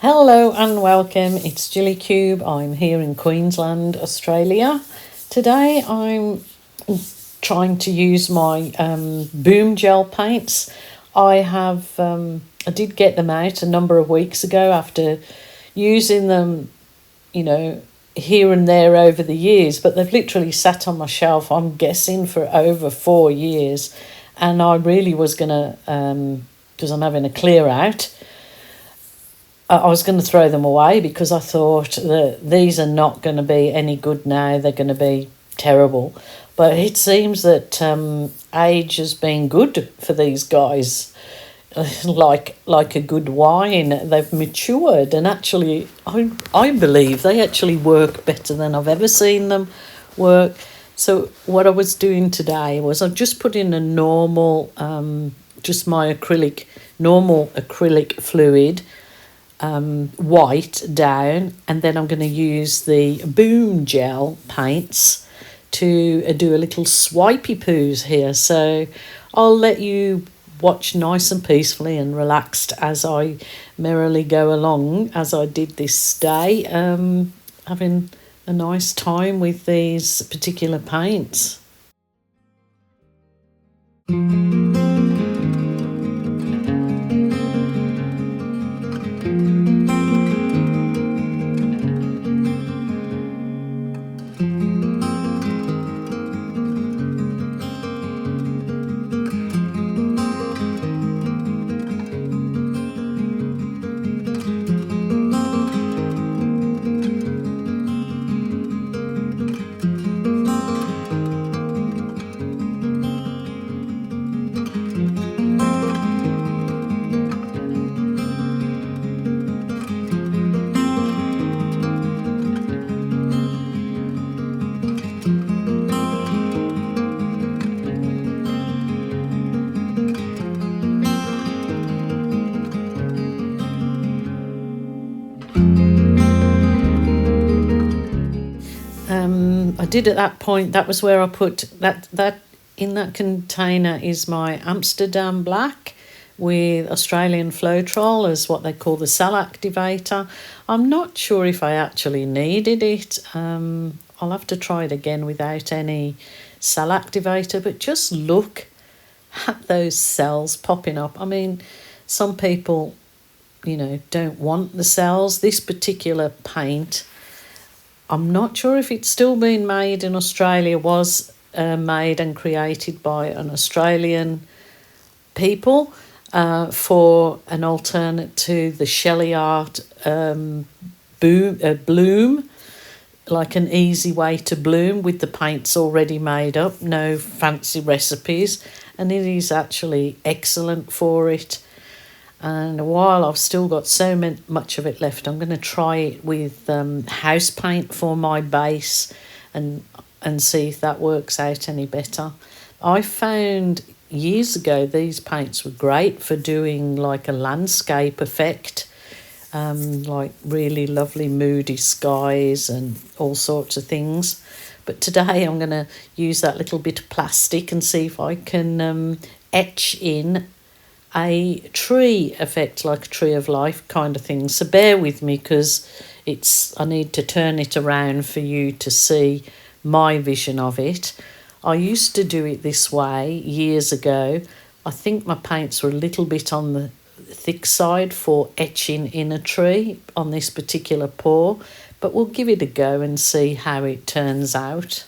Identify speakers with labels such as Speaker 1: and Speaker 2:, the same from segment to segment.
Speaker 1: Hello and welcome, it's Gilly Kube. I'm here in Queensland, Australia. Today I'm trying to use my boom gel paints. I did get them out a number of weeks ago after using them, here and there over the years, but they've literally sat on my shelf, I'm guessing, for over 4 years. And I really was going to, because I'm having a clear out, I was going to throw them away because I thought that these are not going to be any good now. They're going to be terrible. But it seems that age has been good for these guys, like a good wine. They've matured, and actually, I believe they actually work better than I've ever seen them work. So what I was doing today was I've just put in a normal, just my normal acrylic fluid, white down, and then I'm going to use the boom gel paints to do a little swipey poos here. So I'll let you watch nice and peacefully and relaxed as I merrily go along, as I did this day, having a nice time with these particular paints. I did at that point, that was where I put that in that container is my Amsterdam Black with Australian Floetrol as what they call the cell activator. I'm not sure if I actually needed it. I'll have to try it again without any cell activator, but just look at those cells popping up. I mean, some people, don't want the cells. This particular paint, I'm not sure if it's still being made in Australia, was made and created by an Australian people for an alternate to the Shelley art bloom, like an easy way to bloom with the paints already made up, no fancy recipes, and it is actually excellent for it. And while I've still got so much of it left, I'm going to try it with house paint for my base and see if that works out any better. I found years ago these paints were great for doing like a landscape effect, like really lovely moody skies and all sorts of things. But today I'm going to use that little bit of plastic and see if I can etch in a tree effect, like a tree of life kind of thing. So bear with me because I need to turn it around for you to see my vision of it. I used to do it this way years ago. I think my paints were a little bit on the thick side for etching in a tree on this particular pour, but we'll give it a go and see how it turns out.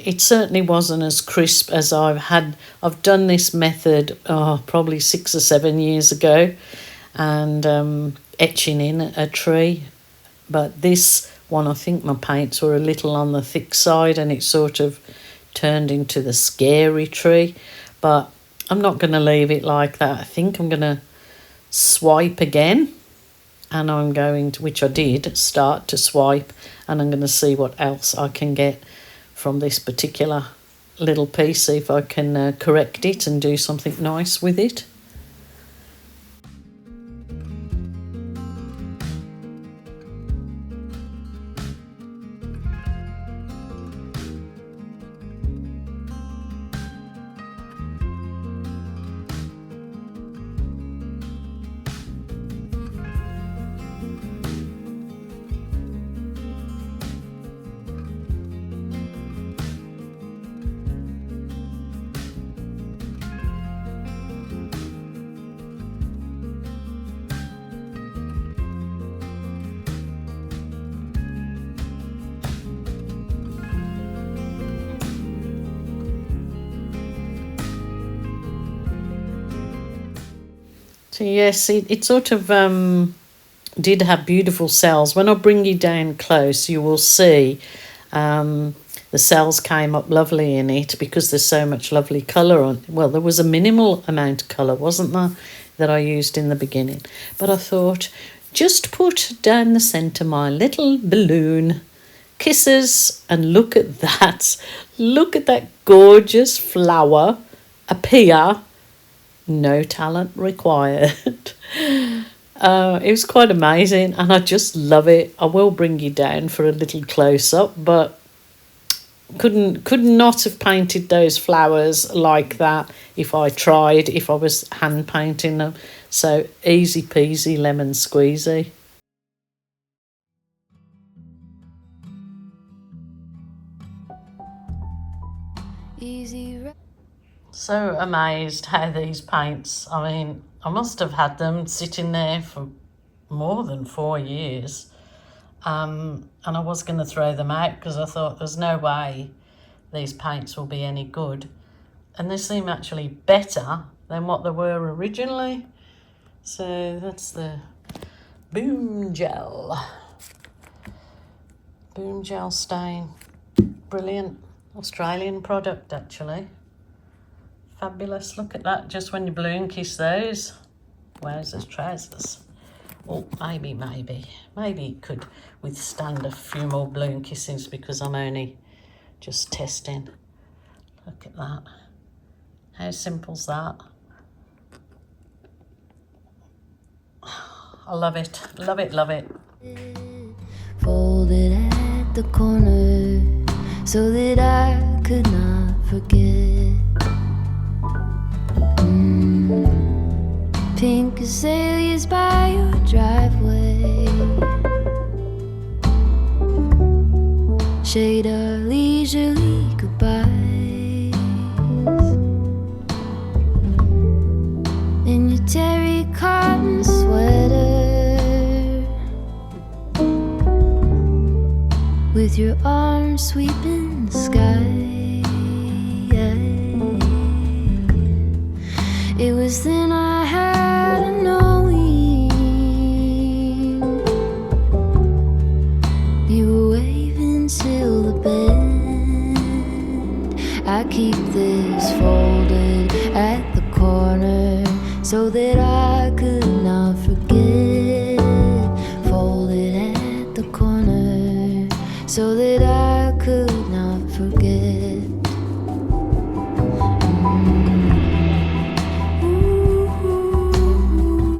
Speaker 1: it certainly wasn't as crisp as I've done this method probably 6 or 7 years ago, and etching in a tree. But this one, I think my paints were a little on the thick side and it sort of turned into the scary tree. But I'm not going to leave it like that. I think I'm going to swipe again, and I'm going to, which I did, start to swipe, and I'm going to see what else I can get from this particular little piece, see if I can correct it and do something nice with it. So yes, it sort of did have beautiful cells. When I bring you down close, you will see the cells came up lovely in it because there's so much lovely colour on. Well, there was a minimal amount of colour, wasn't there, that I used in the beginning. But I thought, just put down the centre my little balloon, kisses, and look at that. Look at that gorgeous flower appear. No talent required. It was quite amazing, and I just love it. I will bring you down for a little close-up, but could not have painted those flowers like that if I tried, if I was hand painting them. So easy peasy lemon squeezy. So amazed how these paints, I mean, I must have had them sitting there for more than 4 years, and I was going to throw them out because I thought there's no way these paints will be any good, and they seem actually better than what they were originally. So that's the Boom Gel stain. Brilliant Australian product, actually. Fabulous. Look at that, just when you balloon kiss those. Wowzers trousers. Oh, maybe it could withstand a few more balloon kissings because I'm only just testing. Look at that. How simple's that? I love it, love it, love it.
Speaker 2: Folded at the corner so that I could not forget. Pink azaleas by your driveway, shade our leisurely goodbyes, in your terry cotton sweater, with your arms sweeping the sky. It was then I had a knowing. You were waving till the bend. I keep this folded at the corner so that I could not forget. Folded at the corner so that I could not forget.